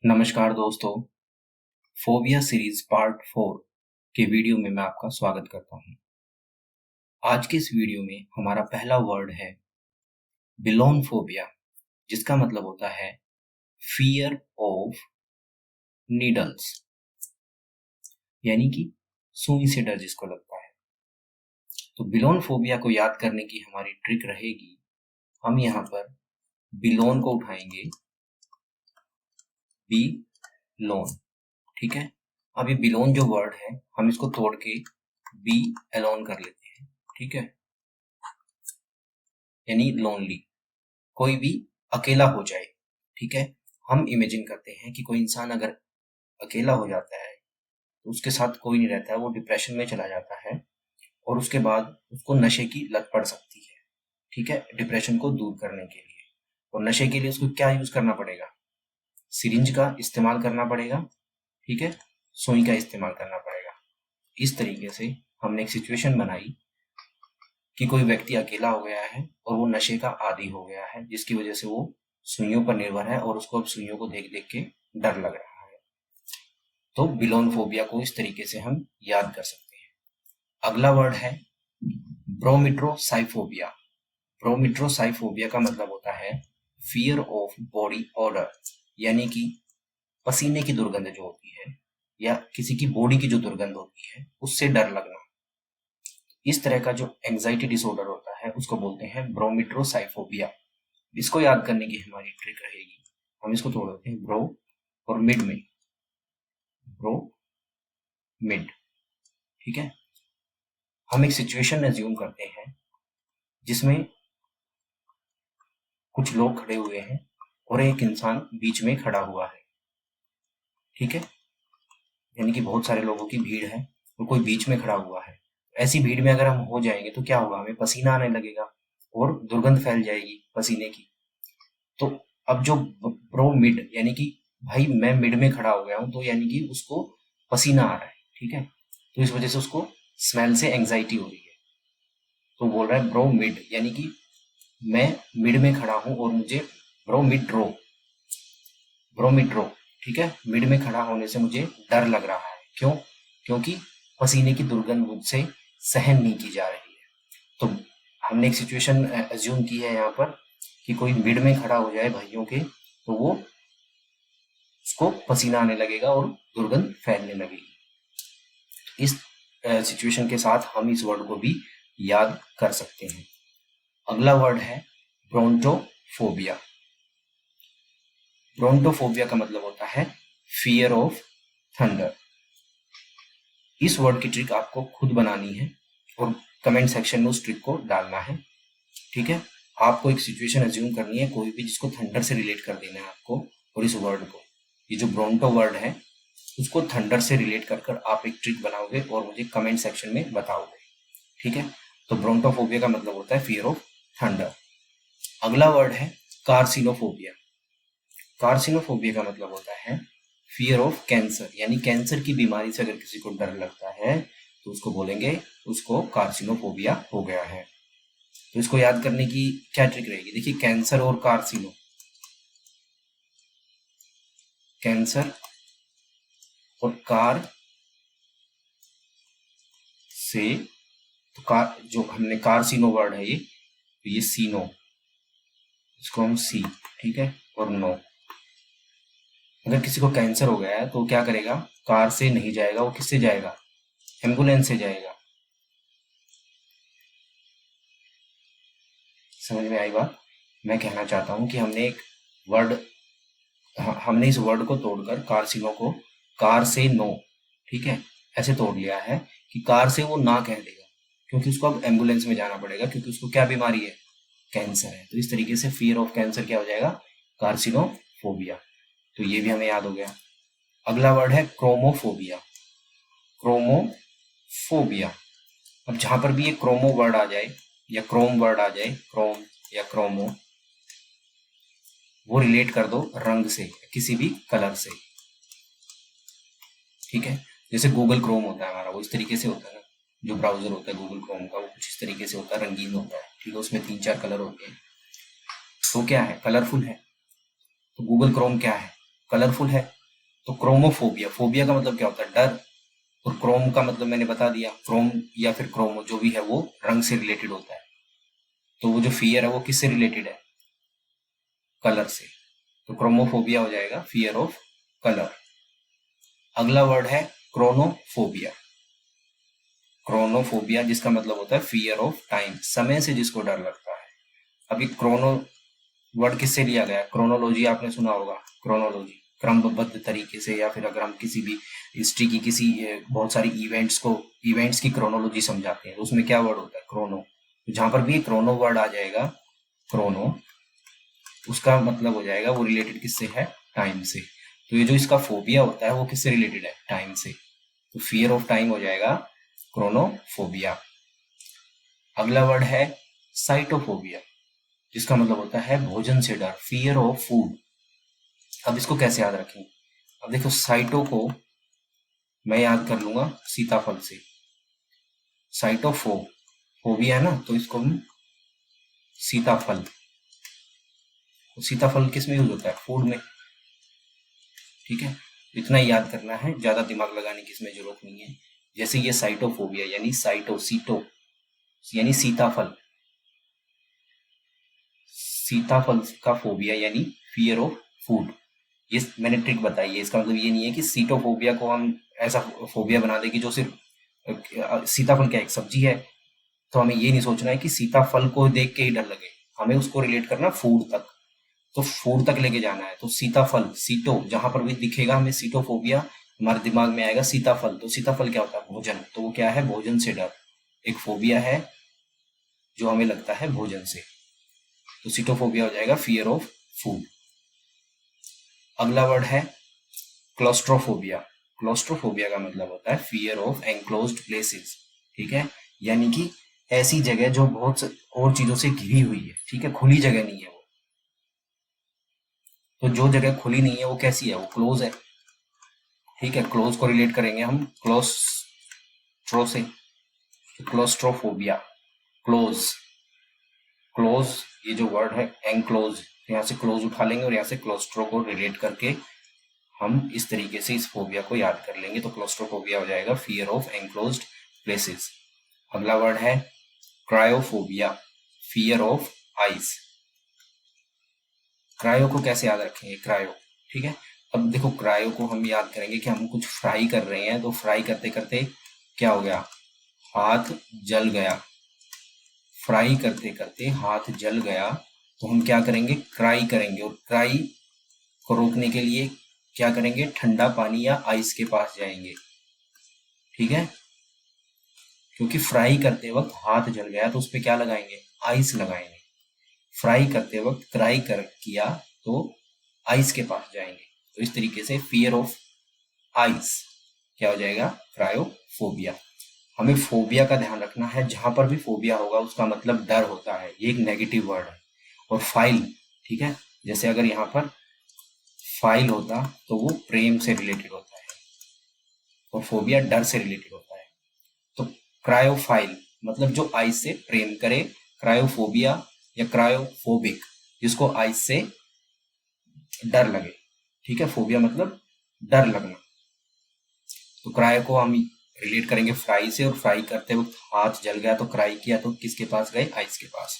नमस्कार दोस्तों, phobia series part 4 के वीडियो में मैं आपका स्वागत करता हूं। आज के इस वीडियो में हमारा पहला वर्ड है बिलोनफोबिया, जिसका मतलब होता है फियर ऑफ नीडल्स, यानी कि सुई से डर जिसको लगता है। तो बिलोनफोबिया को याद करने की हमारी ट्रिक रहेगी, हम यहाँ पर बिलोन को उठाएंगे, बी लोन, ठीक है। अब ये बिलोन जो वर्ड है हम इसको तोड़ के बी एलोन कर लेते हैं, ठीक है, यानी लोनली, कोई भी अकेला हो जाए, ठीक है। हम इमेजिन करते हैं कि कोई इंसान अगर अकेला हो जाता है तो उसके साथ कोई नहीं रहता है, वो डिप्रेशन में चला जाता है और उसके बाद उसको नशे की लत पड़ सकती है, ठीक है, डिप्रेशन को दूर करने के लिए। और नशे के लिए उसको क्या यूज करना पड़ेगा? सिरिंज का इस्तेमाल करना पड़ेगा, ठीक है, सुई का इस्तेमाल करना पड़ेगा। इस तरीके से हमने एक सिचुएशन बनाई कि कोई व्यक्ति अकेला हो गया है और वो नशे का आदी हो गया है, जिसकी वजह से वो सुइयों पर निर्भर है और उसको अब सुइयों को देख देख के डर लग रहा है। तो बिलोनफोबिया को इस तरीके से हम याद कर सकते हैं। अगला वर्ड है ब्रोमिट्रोसाइफोबिया। ब्रोमिट्रोसाइफोबिया का मतलब होता है फियर ऑफ बॉडी ऑर्डर, यानी कि पसीने की दुर्गंध जो होती है या किसी की बॉडी की जो दुर्गंध होती है उससे डर लगना। इस तरह का जो एंजाइटी डिसऑर्डर होता है उसको बोलते हैं ब्रोमिट्रोसाइफोबिया। इसको याद करने की हमारी ट्रिक रहेगी, हम इसको तोड़ देते हैं ब्रो और मिड में, ब्रो मिड, ठीक है। हम एक सिचुएशन एज्यूम करते हैं जिसमें कुछ लोग खड़े हुए हैं और एक इंसान बीच में खड़ा हुआ है, ठीक है, यानी कि बहुत सारे लोगों की भीड़ है और कोई बीच में खड़ा हुआ है। ऐसी भीड़ में अगर हम हो जाएंगे तो क्या होगा? हमें पसीना आने लगेगा और दुर्गंध फैल जाएगी पसीने की। तो अब जो प्रो मिड, यानी कि भाई मैं मिड में खड़ा हो गया हूं, तो यानी कि उसको पसीना आ रहा है, ठीक है, तो इस वजह से उसको स्मेल से एंजाइटी हो रही है। तो बोल रहा है ब्रो मिड, यानी कि मैं मिड में खड़ा हूं और मुझे ब्रो मिड रो, ब्रो मिड रो, ठीक है, मिड में खड़ा होने से मुझे डर लग रहा है। क्यों? क्योंकि पसीने की दुर्गंध मुझसे सहन नहीं की जा रही है। तो हमने एक सिचुएशन एज्यूम की है यहाँ पर कि कोई मिड में खड़ा हो जाए भाइयों के, तो वो उसको पसीना आने लगेगा और दुर्गंध फैलने लगेगी। इस सिचुएशन के साथ हम इस वर्ड को भी याद कर सकते हैं। अगला वर्ड है ब्रोंटोफोबिया। ब्रोंटोफोबिया का मतलब होता है फियर ऑफ थंडर। इस वर्ड की ट्रिक आपको खुद बनानी है और कमेंट सेक्शन में उस ट्रिक को डालना है, ठीक है। आपको एक सिचुएशन एज्यूम करनी है कोई भी जिसको थंडर से रिलेट कर देना है आपको, और इस वर्ड को, ये जो ब्रोंटो वर्ड है उसको थंडर से रिलेट कर कर आप एक ट्रिक बनाओगे और मुझे कमेंट सेक्शन में बताओगे, ठीक है। तो ब्रोंटोफोबिया का मतलब होता है फियर ऑफ थंडर। अगला वर्ड है कार्सिनोफोबिया। कार्सिनोफोबिया का मतलब होता है फियर ऑफ कैंसर, यानी कैंसर की बीमारी से अगर किसी को डर लगता है तो उसको बोलेंगे उसको कार्सिनोफोबिया हो गया है। तो इसको याद करने की क्या ट्रिक रहेगी? देखिए, कैंसर और कार्सिनो, कैंसर और कार से, तो कार जो हमने कार्सिनो वर्ड है ये, तो ये सीनो, इसको हम सी, ठीक है, और नो। अगर किसी को कैंसर हो गया है तो क्या करेगा? कार से नहीं जाएगा, वो किससे जाएगा? एम्बुलेंस से जाएगा। समझ में आई बात? मैं कहना चाहता हूं कि हमने एक वर्ड, हमने इस वर्ड को तोड़कर कार्सिनो को कार से नो, ठीक है, ऐसे तोड़ लिया है कि कार से वो ना कह देगा क्योंकि उसको अब एम्बुलेंस में जाना पड़ेगा, क्योंकि उसको क्या बीमारी है? कैंसर है। तो इस तरीके से फियर ऑफ कैंसर क्या हो जाएगा? कार्सिनोफोबिया। तो ये भी हमें याद हो गया। अगला वर्ड है क्रोमोफोबिया। क्रोमोफोबिया, अब जहां पर भी ये क्रोमो वर्ड आ जाए या क्रोम वर्ड आ जाए, क्रोम या क्रोमो, वो रिलेट कर दो रंग से, किसी भी कलर से, ठीक है। जैसे गूगल क्रोम होता है हमारा, वो इस तरीके से होता है ना, जो ब्राउजर होता है गूगल क्रोम का, वो कुछ इस तरीके से होता है, रंगीन होता है, ठीक है, उसमें 3-4 कलर होते हैं। तो क्या है? कलरफुल है। तो गूगल क्रोम क्या है? कलरफुल है। तो क्रोमोफोबिया, फोबिया का मतलब क्या होता है? डर। और क्रोम का मतलब मैंने बता दिया, क्रोम या फिर क्रोमो जो भी है वो रंग से रिलेटेड होता है। तो वो जो फियर है वो किससे रिलेटेड है? कलर से। तो क्रोमोफोबिया हो जाएगा फियर ऑफ कलर। अगला वर्ड है क्रोनोफोबिया। क्रोनोफोबिया जिसका मतलब होता है फियर ऑफ टाइम, समय से जिसको डर लगता है। अभी क्रोनो वर्ड किससे लिया गया? क्रोनोलॉजी आपने सुना होगा, क्रोनोलॉजी क्रमबद्ध तरीके से, या फिर अगर हम किसी भी हिस्ट्री की किसी बहुत सारी इवेंट्स की क्रोनोलॉजी समझाते हैं तो उसमें क्या वर्ड होता है? क्रोनो। तो जहां पर भी क्रोनो वर्ड आ जाएगा, क्रोनो, उसका मतलब हो जाएगा वो रिलेटेड किससे है? टाइम से। तो ये जो इसका फोबिया होता है वो किससे रिलेटेड है? टाइम से। तो फियर ऑफ टाइम हो जाएगा क्रोनोफोबिया। अगला वर्ड है साइटोफोबिया, जिसका मतलब होता है भोजन से डर, फियर ऑफ फूड। अब इसको कैसे याद रखें? अब देखो, साइटो को मैं याद कर लूंगा सीताफल से, साइटोफोबिया है ना, तो इसको हम सीताफल, तो सीताफल किस में यूज होता है? फूड में। ठीक है, इतना ही याद करना है, ज्यादा दिमाग लगाने की इसमें जरूरत नहीं है। जैसे ये साइटोफोबिया यानी सीटो यानी सीताफल, सीताफल का फोबिया यानी फियर ऑफ फूड। ये मैंने ट्रिक बताई है, इसका मतलब ये नहीं है कि सीटोफोबिया को हम ऐसा फोबिया बना दें कि जो सिर्फ सीताफल क्या एक सब्जी है, तो हमें ये नहीं सोचना है कि सीताफल को देख के ही डर लगे, हमें उसको रिलेट करना फूड तक। तो फूड तक लेके जाना है। तो सीताफल, सीटो जहां पर भी दिखेगा हमें सीटोफोबिया, हमारे दिमाग में आएगा सीताफल। तो सीताफल क्या होता है? भोजन। तो वो क्या है? भोजन से डर, एक फोबिया है जो हमें लगता है भोजन से। तो सीटोफोबिया हो जाएगा फियर ऑफ फूड। अगला वर्ड है क्लॉस्ट्रोफोबिया। क्लॉस्ट्रोफोबिया का मतलब होता है फियर ऑफ एनक्लोज्ड प्लेसेस। ठीक है, यानी कि ऐसी जगह जो और चीजों से घिरी हुई है। ठीक है, खुली जगह नहीं है वो। तो जो जगह खुली नहीं है वो कैसी है? वो क्लोज है। ठीक है, क्लोज को रिलेट करेंगे हम क्लोस्ट्रो से। क्लोस्ट्रोफोबिया, क्लोज, क्लोज, ये जो वर्ड है एनक्लोज, यहाँ से क्लोज उठा लेंगे और यहाँ से क्लोस्ट्रो को रिलेट करके हम इस तरीके से इस फोबिया को याद कर लेंगे। तो क्लोस्ट्रोफोबिया हो जाएगा फियर ऑफ एनक्लोज्ड प्लेसेस। अगला वर्ड है क्रायोफोबिया, फियर ऑफ आइस। क्रायो को कैसे याद रखेंगे? क्रायो, ठीक है, अब देखो क्रायो को हम याद करेंगे कि हम कुछ फ्राई कर रहे हैं, तो फ्राई करते करते क्या हो गया? हाथ जल गया। फ्राई करते करते हाथ जल गया तो हम क्या करेंगे? क्राई करेंगे। और क्राई को रोकने के लिए क्या करेंगे? ठंडा पानी या आइस के पास जाएंगे। ठीक है, क्योंकि फ्राई करते वक्त हाथ जल गया तो उस पर क्या लगाएंगे? आइस लगाएंगे। फ्राई करते वक्त क्राई कर किया तो आइस के पास जाएंगे। तो इस तरीके से फियर ऑफ आइस क्या हो जाएगा? क्रायोफोबिया। हमें फोबिया का ध्यान रखना है, जहां पर भी फोबिया होगा उसका मतलब डर होता है, ये एक नेगेटिव वर्ड है। और फाइल, ठीक है, जैसे अगर यहाँ पर फाइल होता तो वो प्रेम से रिलेटेड होता है और फोबिया डर से रिलेटेड होता है। तो क्रायोफाइल मतलब जो आइस से प्रेम करे, क्रायोफोबिया या क्रायोफोबिक जिसको आइस से डर लगे। ठीक है, फोबिया मतलब डर लगना। तो क्रायो को हम रिलेट करेंगे फ्राई से, और फ्राई करते वक्त हाथ जल गया तो क्राई किया तो किसके पास गए? आइस के पास।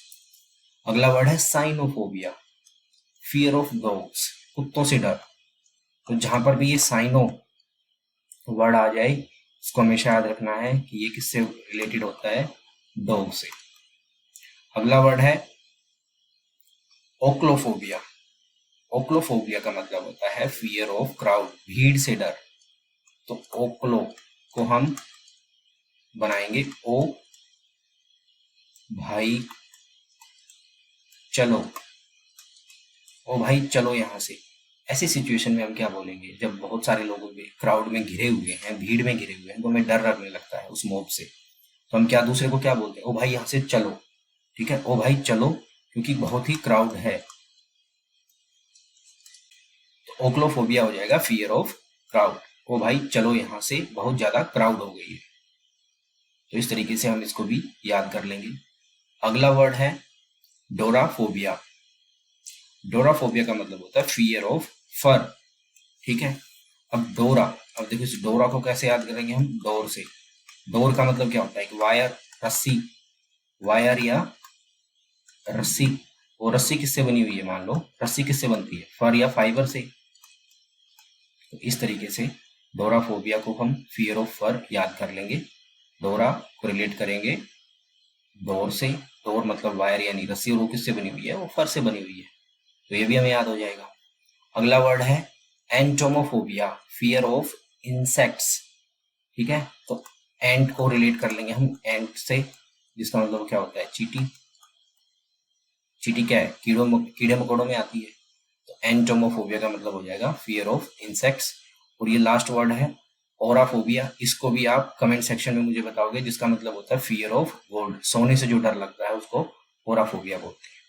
अगला वर्ड है साइनोफोबिया, फियर ऑफ डॉग्स, कुत्तों से डर। तो जहां पर भी ये साइनो वर्ड आ जाए इसको हमेशा याद रखना है कि ये किससे रिलेटेड होता है? डॉग से। अगला वर्ड है ओक्लोफोबिया। ओक्लोफोबिया का मतलब होता है फियर ऑफ क्राउड, भीड़ से डर। तो ओक्लो को हम बनाएंगे ओ भाई चलो, ओ भाई चलो यहाँ से। ऐसी सिचुएशन में हम क्या बोलेंगे? जब बहुत सारे लोग क्राउड में घिरे हुए हैं, भीड़ में घिरे हुए हैं, तो हमें डर लगने लगता है उस मॉब से, तो हम क्या दूसरे को क्या बोलते हैं? ओ भाई यहाँ से चलो। ठीक है, ओ भाई चलो, क्योंकि बहुत ही क्राउड है। तो ओक्लोफोबिया हो जाएगा फियर ऑफ क्राउड, ओ भाई चलो यहाँ से, बहुत ज्यादा क्राउड हो गई है। तो इस तरीके से हम इसको भी याद कर लेंगे। अगला वर्ड है डोराफोबिया। डोराफोबिया का मतलब होता है फियर ऑफ फर। ठीक है। अब डोरा, अब देखो इस डोरा को कैसे याद करेंगे हम, डोर से। डोर का मतलब क्या होता है, एक वायर, रस्सी, वायर या रस्सी। वो रस्सी किससे बनी हुई है, मान लो रस्सी किससे बनती है, फर या फाइबर से। तो इस तरीके से डोराफोबिया को हम फियर ऑफ फर याद कर लेंगे। डोरा को रिलेट करेंगे डोर से, डोर मतलब वायर यानी रस्सी, और वो किससे बनी हुई है, वो फर से बनी हुई है। तो ये भी हमें याद हो जाएगा। अगला वर्ड है एंटोमोफोबिया, फियर ऑफ इंसेक्ट्स। ठीक है, तो एंट को रिलेट कर लेंगे हम एंट से, जिसका मतलब क्या होता है, चींटी। चींटी क्या है, कीड़े मकोड़ों में आती है। तो एंटोमोफोबिया का मतलब हो जाएगा फियर ऑफ इंसेक्ट्स। और ये लास्ट वर्ड है ओराफोबिया, इसको भी आप कमेंट सेक्शन में मुझे बताओगे, जिसका मतलब होता है फियर ऑफ गोल्ड। सोने से जो डर लगता है उसको ओराफोबिया बोलते हैं।